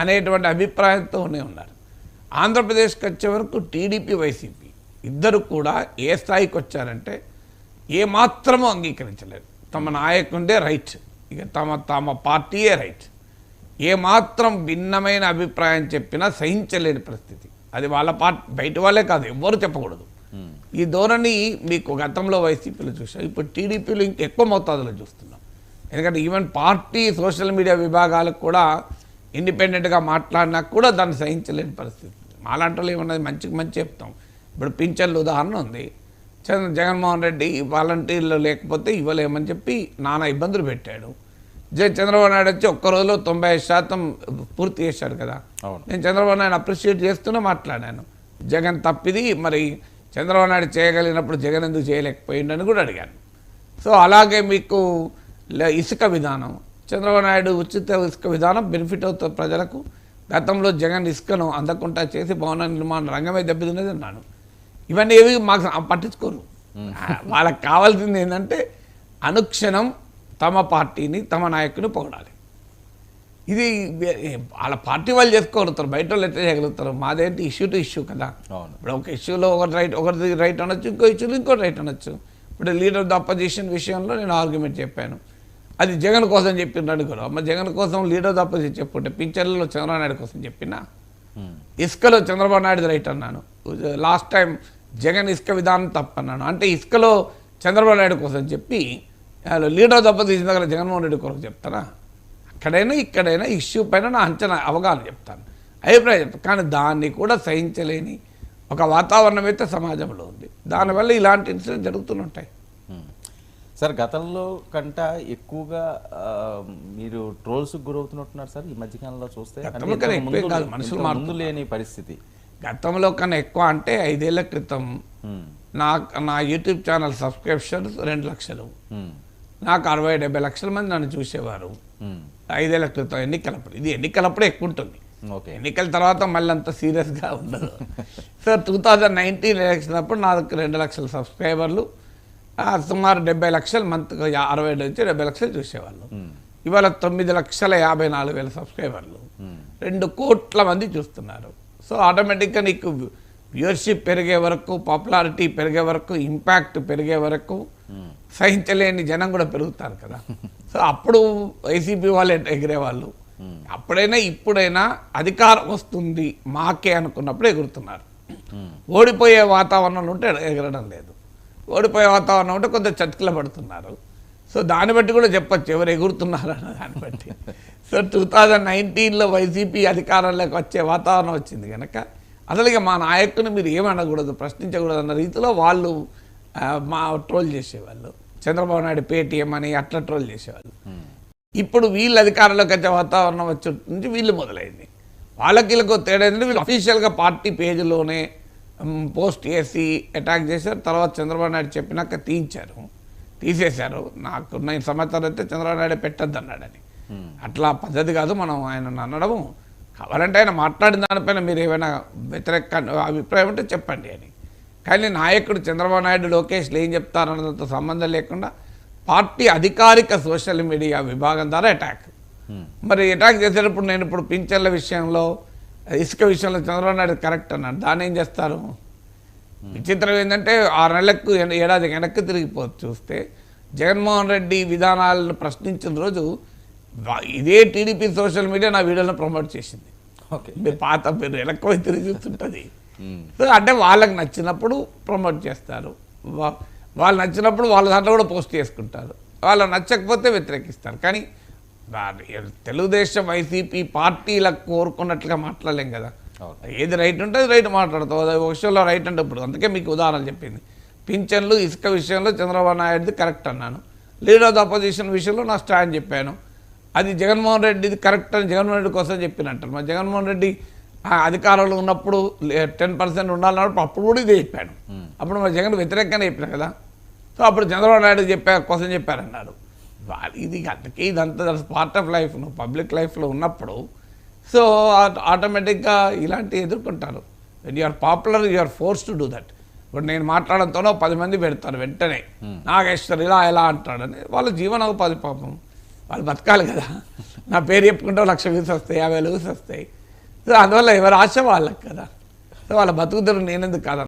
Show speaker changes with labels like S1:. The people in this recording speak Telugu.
S1: అనేటువంటి అభిప్రాయంతోనే ఉన్నారు. ఆంధ్రప్రదేశ్కి వచ్చే వరకు టీడీపీ వైసీపీ ఇద్దరు కూడా ఏ స్థాయికి వచ్చారంటే ఏమాత్రమూ అంగీకరించలేదు. తమ నాయకుడే రైట్, ఇక తమ పార్టీయే రైట్. ఏమాత్రం భిన్నమైన అభిప్రాయం చెప్పినా సహించలేని పరిస్థితి. అది వాళ్ళ పార్టీ, బయట వాళ్ళే కాదు, ఎవ్వరు చెప్పకూడదు. ఈ ధోరణి మీకు గతంలో వైసీపీలో చూసాం, ఇప్పుడు టీడీపీలో ఇంకెక్కువ మోతాదులో చూస్తున్నాం. ఎందుకంటే ఈవెన్ పార్టీ సోషల్ మీడియా విభాగాలకు కూడా ఇండిపెండెంట్గా మాట్లాడినా కూడా దాన్ని సహించలేని పరిస్థితి. మాలాంటి వాళ్ళు ఏమన్నది మంచికి మంచి చెప్తాం. ఇప్పుడు పింఛన్లు ఉదాహరణ ఉంది. జగన్మోహన్ రెడ్డి వాలంటీర్లు లేకపోతే ఇవ్వలేమని చెప్పి నానా ఇబ్బందులు పెట్టాడు. చంద్రబాబు నాయుడు వచ్చి ఒక్క రోజులో 90% పూర్తి చేశాడు కదా. నేను చంద్రబాబు నాయుడు అప్రిషియేట్ చేస్తూనే మాట్లాడాను. జగన్ తప్పిది, మరి చంద్రబాబు నాయుడు చేయగలిగినప్పుడు జగన్ ఎందుకు చేయలేకపోయిండని కూడా అడిగాను. సో అలాగే మీకు ఇసుక విధానం, చంద్రబాబు నాయుడు ఉచిత ఇసుక విధానం బెనిఫిట్ అవుతుంది ప్రజలకు. గతంలో జగన్ ఇసుకను అందకుండా చేసి భవన నిర్మాణ రంగమే దెబ్బతిన్నది అన్నాను. ఇవన్నీ ఏవి మాకు పట్టించుకోరు. వాళ్ళకి కావాల్సింది ఏంటంటే అనుక్షణం తమ పార్టీని, తమ నాయకుని పొగడాలి. ఇది వాళ్ళ పార్టీ వాళ్ళు చేసుకోగలుగుతారు, బయట వాళ్ళు ఎట్లా చేయగలుగుతారు? మాదేంటి ఇష్యూ టు ఇష్యూ కదా. ఇప్పుడు ఒక ఇష్యూలో ఒకరిది రైట్ అనొచ్చు, ఇంకో ఇష్యూలో ఇంకోటి రైట్ అనొచ్చు. ఇప్పుడు లీడర్ ఆఫ్ ద అపోజిషన్ విషయంలో నేను ఆర్గ్యుమెంట్ చెప్పాను, అది జగన్ కోసం చెప్పిండ్రు కూడా. అమ్మ జగన్ కోసం లీడర్ ఆఫ్ ద అపోజిషన్ చెప్పుంటే పింఛన్లలో చంద్రబాబు నాయుడు కోసం చెప్పినా, ఇసుకలో చంద్రబాబు నాయుడు రైట్ అన్నాను. లాస్ట్ టైం జగన్ ఇసుక విధానం తప్పన్నాను. అంటే ఇసుకలో చంద్రబాబు నాయుడు కోసం చెప్పి లీడర్ దెబ్బతీసిన దగ్గర జగన్మోహన్ రెడ్డి కొరకు చెప్తారా? అక్కడైనా ఇక్కడైనా ఇష్యూ పైన నా అంచనా అవగాహన చెప్తాను, అభిప్రాయం చెప్తాను. కానీ దాన్ని కూడా సహించలేని ఒక వాతావరణం అయితే సమాజంలో ఉంది. దానివల్ల ఇలాంటి ఇన్సిడెంట్ జరుగుతుంటాయి.
S2: సార్, గతంలో కంటే ఎక్కువగా మీరు ట్రోల్స్కి గురవుతున్నట్టున్నారు సార్ ఈ మధ్యకాలంలో చూస్తే. ముందు లేని పరిస్థితి.
S1: గతంలో కన్నా ఎక్కువ అంటే 5 ఏళ్ల క్రితం నా యూట్యూబ్ ఛానల్ సబ్స్క్రిప్షన్స్ 2 లక్షలు, నాకు 60-70 లక్షల మంది నన్ను చూసేవారు 5 ఏళ్ల క్రితం. ఎన్నికలప్పుడు, ఇది ఎన్నికలప్పుడే ఎక్కువ ఉంటుంది, ఎన్నికల తర్వాత మళ్ళీ అంత సీరియస్గా ఉండదు. సో 2019 ఎలక్షన్ అప్పుడు నాకు 2 లక్షల సబ్స్క్రైబర్లు, సుమారు 70 లక్షలు మంత్గా 60 నుంచి 70 లక్షలు చూసేవాళ్ళు. ఇవాళ 9,54,000 సబ్స్క్రైబర్లు, 2 కోట్ల మంది చూస్తున్నారు. సో ఆటోమేటిక్గా నీకు వ్యూవర్షిప్ పెరిగే వరకు, పాపులారిటీ పెరిగే వరకు, ఇంపాక్ట్ పెరిగే వరకు సహించలేని జనం కూడా పెరుగుతారు కదా. సో అప్పుడు వైసీపీ వాళ్ళు ఎగిరేవాళ్ళు. అప్పుడైనా ఇప్పుడైనా అధికారం వస్తుంది మాకే అనుకున్నప్పుడు ఎగురుతున్నారు. ఓడిపోయే వాతావరణంలో ఉంటే ఎగరడం లేదు. ఓడిపోయే వాతావరణం ఉంటే కొంత చతికిల పడుతున్నారు. సో దాన్ని బట్టి కూడా చెప్పచ్చు ఎవరు ఎగురుతున్నారు అన్న దాన్ని బట్టి. సో 2019లో వైసీపీ అధికారంలోకి వచ్చే వాతావరణం వచ్చింది కనుక అసలు ఇక మా నాయకుని మీరు ఏమనకూడదు, ప్రశ్నించకూడదు అన్న రీతిలో వాళ్ళు మా ట్రోల్ చేసేవాళ్ళు. చంద్రబాబు నాయుడు పేటీఎం అని అట్లా ట్రోల్ చేసేవాళ్ళు. ఇప్పుడు వీళ్ళు అధికారంలోకి వచ్చే వాతావరణం వచ్చి నుంచి వీళ్ళు మొదలైంది. వాళ్ళకి వీళ్ళకు తేడా ఏంటంటే వీళ్ళు అఫీషియల్గా పార్టీ పేజీలోనే పోస్ట్ చేసి అటాక్ చేశారు. తర్వాత చంద్రబాబు నాయుడు చెప్పినాక తీసేశారు. నాకున్న సమాచారం అయితే చంద్రబాబు నాయుడు పెట్టద్దు అన్నాడని. అట్లా పద్ధతి కాదు మనం ఆయన అనడము. కావాలంటే ఆయన మాట్లాడిన దానిపైన మీరు ఏమైనా వ్యతిరేక అభిప్రాయం ఉంటే చెప్పండి అని. కానీ నాయకుడు చంద్రబాబు నాయుడు, లోకేష్లు ఏం చెప్తారన్నదంతో సంబంధం లేకుండా పార్టీ అధికారిక సోషల్ మీడియా విభాగం ద్వారా అటాక్. మరి అటాక్ చేసేటప్పుడు నేను ఇప్పుడు పింఛన్ల విషయంలో, ఇసుక విషయంలో చంద్రబాబు నాయుడు కరెక్ట్ అన్నాడు. దాన్ని ఏం చేస్తారు? విచిత్రం ఏంటంటే 6 నెలలకు ఏడాది వెనక్కి తిరిగిపోవచ్చు చూస్తే జగన్మోహన్ రెడ్డి విధానాలను ప్రశ్నించిన రోజు ఇదే టీడీపీ సోషల్ మీడియా నా వీడియోలను ప్రమోట్ చేసింది. మీరు వెనక్కి తిరిగి చూస్తుంటుంది. సో అంటే వాళ్ళకి నచ్చినప్పుడు ప్రమోట్ చేస్తారు, వాళ్ళు నచ్చినప్పుడు వాళ్ళ దాంట్లో కూడా పోస్ట్ చేసుకుంటారు, వాళ్ళు నచ్చకపోతే వ్యతిరేకిస్తారు. కానీ తెలుగుదేశం వైసీపీ పార్టీలకు కోరుకున్నట్లుగా మాట్లాడలేం కదా. ఏది రైట్ ఉంటే అది రైట్ మాట్లాడతావు. ఒక విషయంలో రైట్ అంటే ఇప్పుడు అందుకే మీకు ఉదాహరణ చెప్పింది. పింఛన్లు, ఇసుక విషయంలో చంద్రబాబు నాయుడుది కరెక్ట్ అన్నాను. లీడర్ ఆఫ్ ద అపోజిషన్ విషయంలో నా స్టాండ్ చెప్పాను. అది జగన్మోహన్ రెడ్డిది కరెక్ట్ అని జగన్మోహన్ రెడ్డి కోసం చెప్పినట్టు. మరి జగన్మోహన్ రెడ్డి అధికారంలో ఉన్నప్పుడు 10% ఉండాలన్నప్పుడు అప్పుడు కూడా ఇదే చెప్పాను. అప్పుడు మరి జగన్ వ్యతిరేకంగానే చెప్పినా కదా. సో అప్పుడు చంద్రబాబు నాయుడు కోసం చెప్పారన్నారు. ఇది అందుకే ఇదంతా పార్ట్ ఆఫ్ లైఫ్. నువ్వు పబ్లిక్ లైఫ్లో ఉన్నప్పుడు సో ఆటోమేటిక్గా ఇలాంటివి ఎదుర్కొంటారు. When you're popular you're force to do that. ఇప్పుడు నేను మాట్లాడంతోనో 10 మంది పెడతారు వెంటనే నాగేశ్వర్ ఇలా ఎలా అంటాడని. వాళ్ళ జీవనోపాధి పాపం. వాళ్ళు బతకాలి కదా. నా పేరు చెప్పుకుంటే 1,00,000 వ్యూస్ వస్తాయి, 50,000 వ్యూస్ వస్తాయి. సో అందువల్ల ఎవరు ఆశ వాళ్ళకి కదా. సో వాళ్ళ బతుకుతారు, నేనెందుకు కాదు.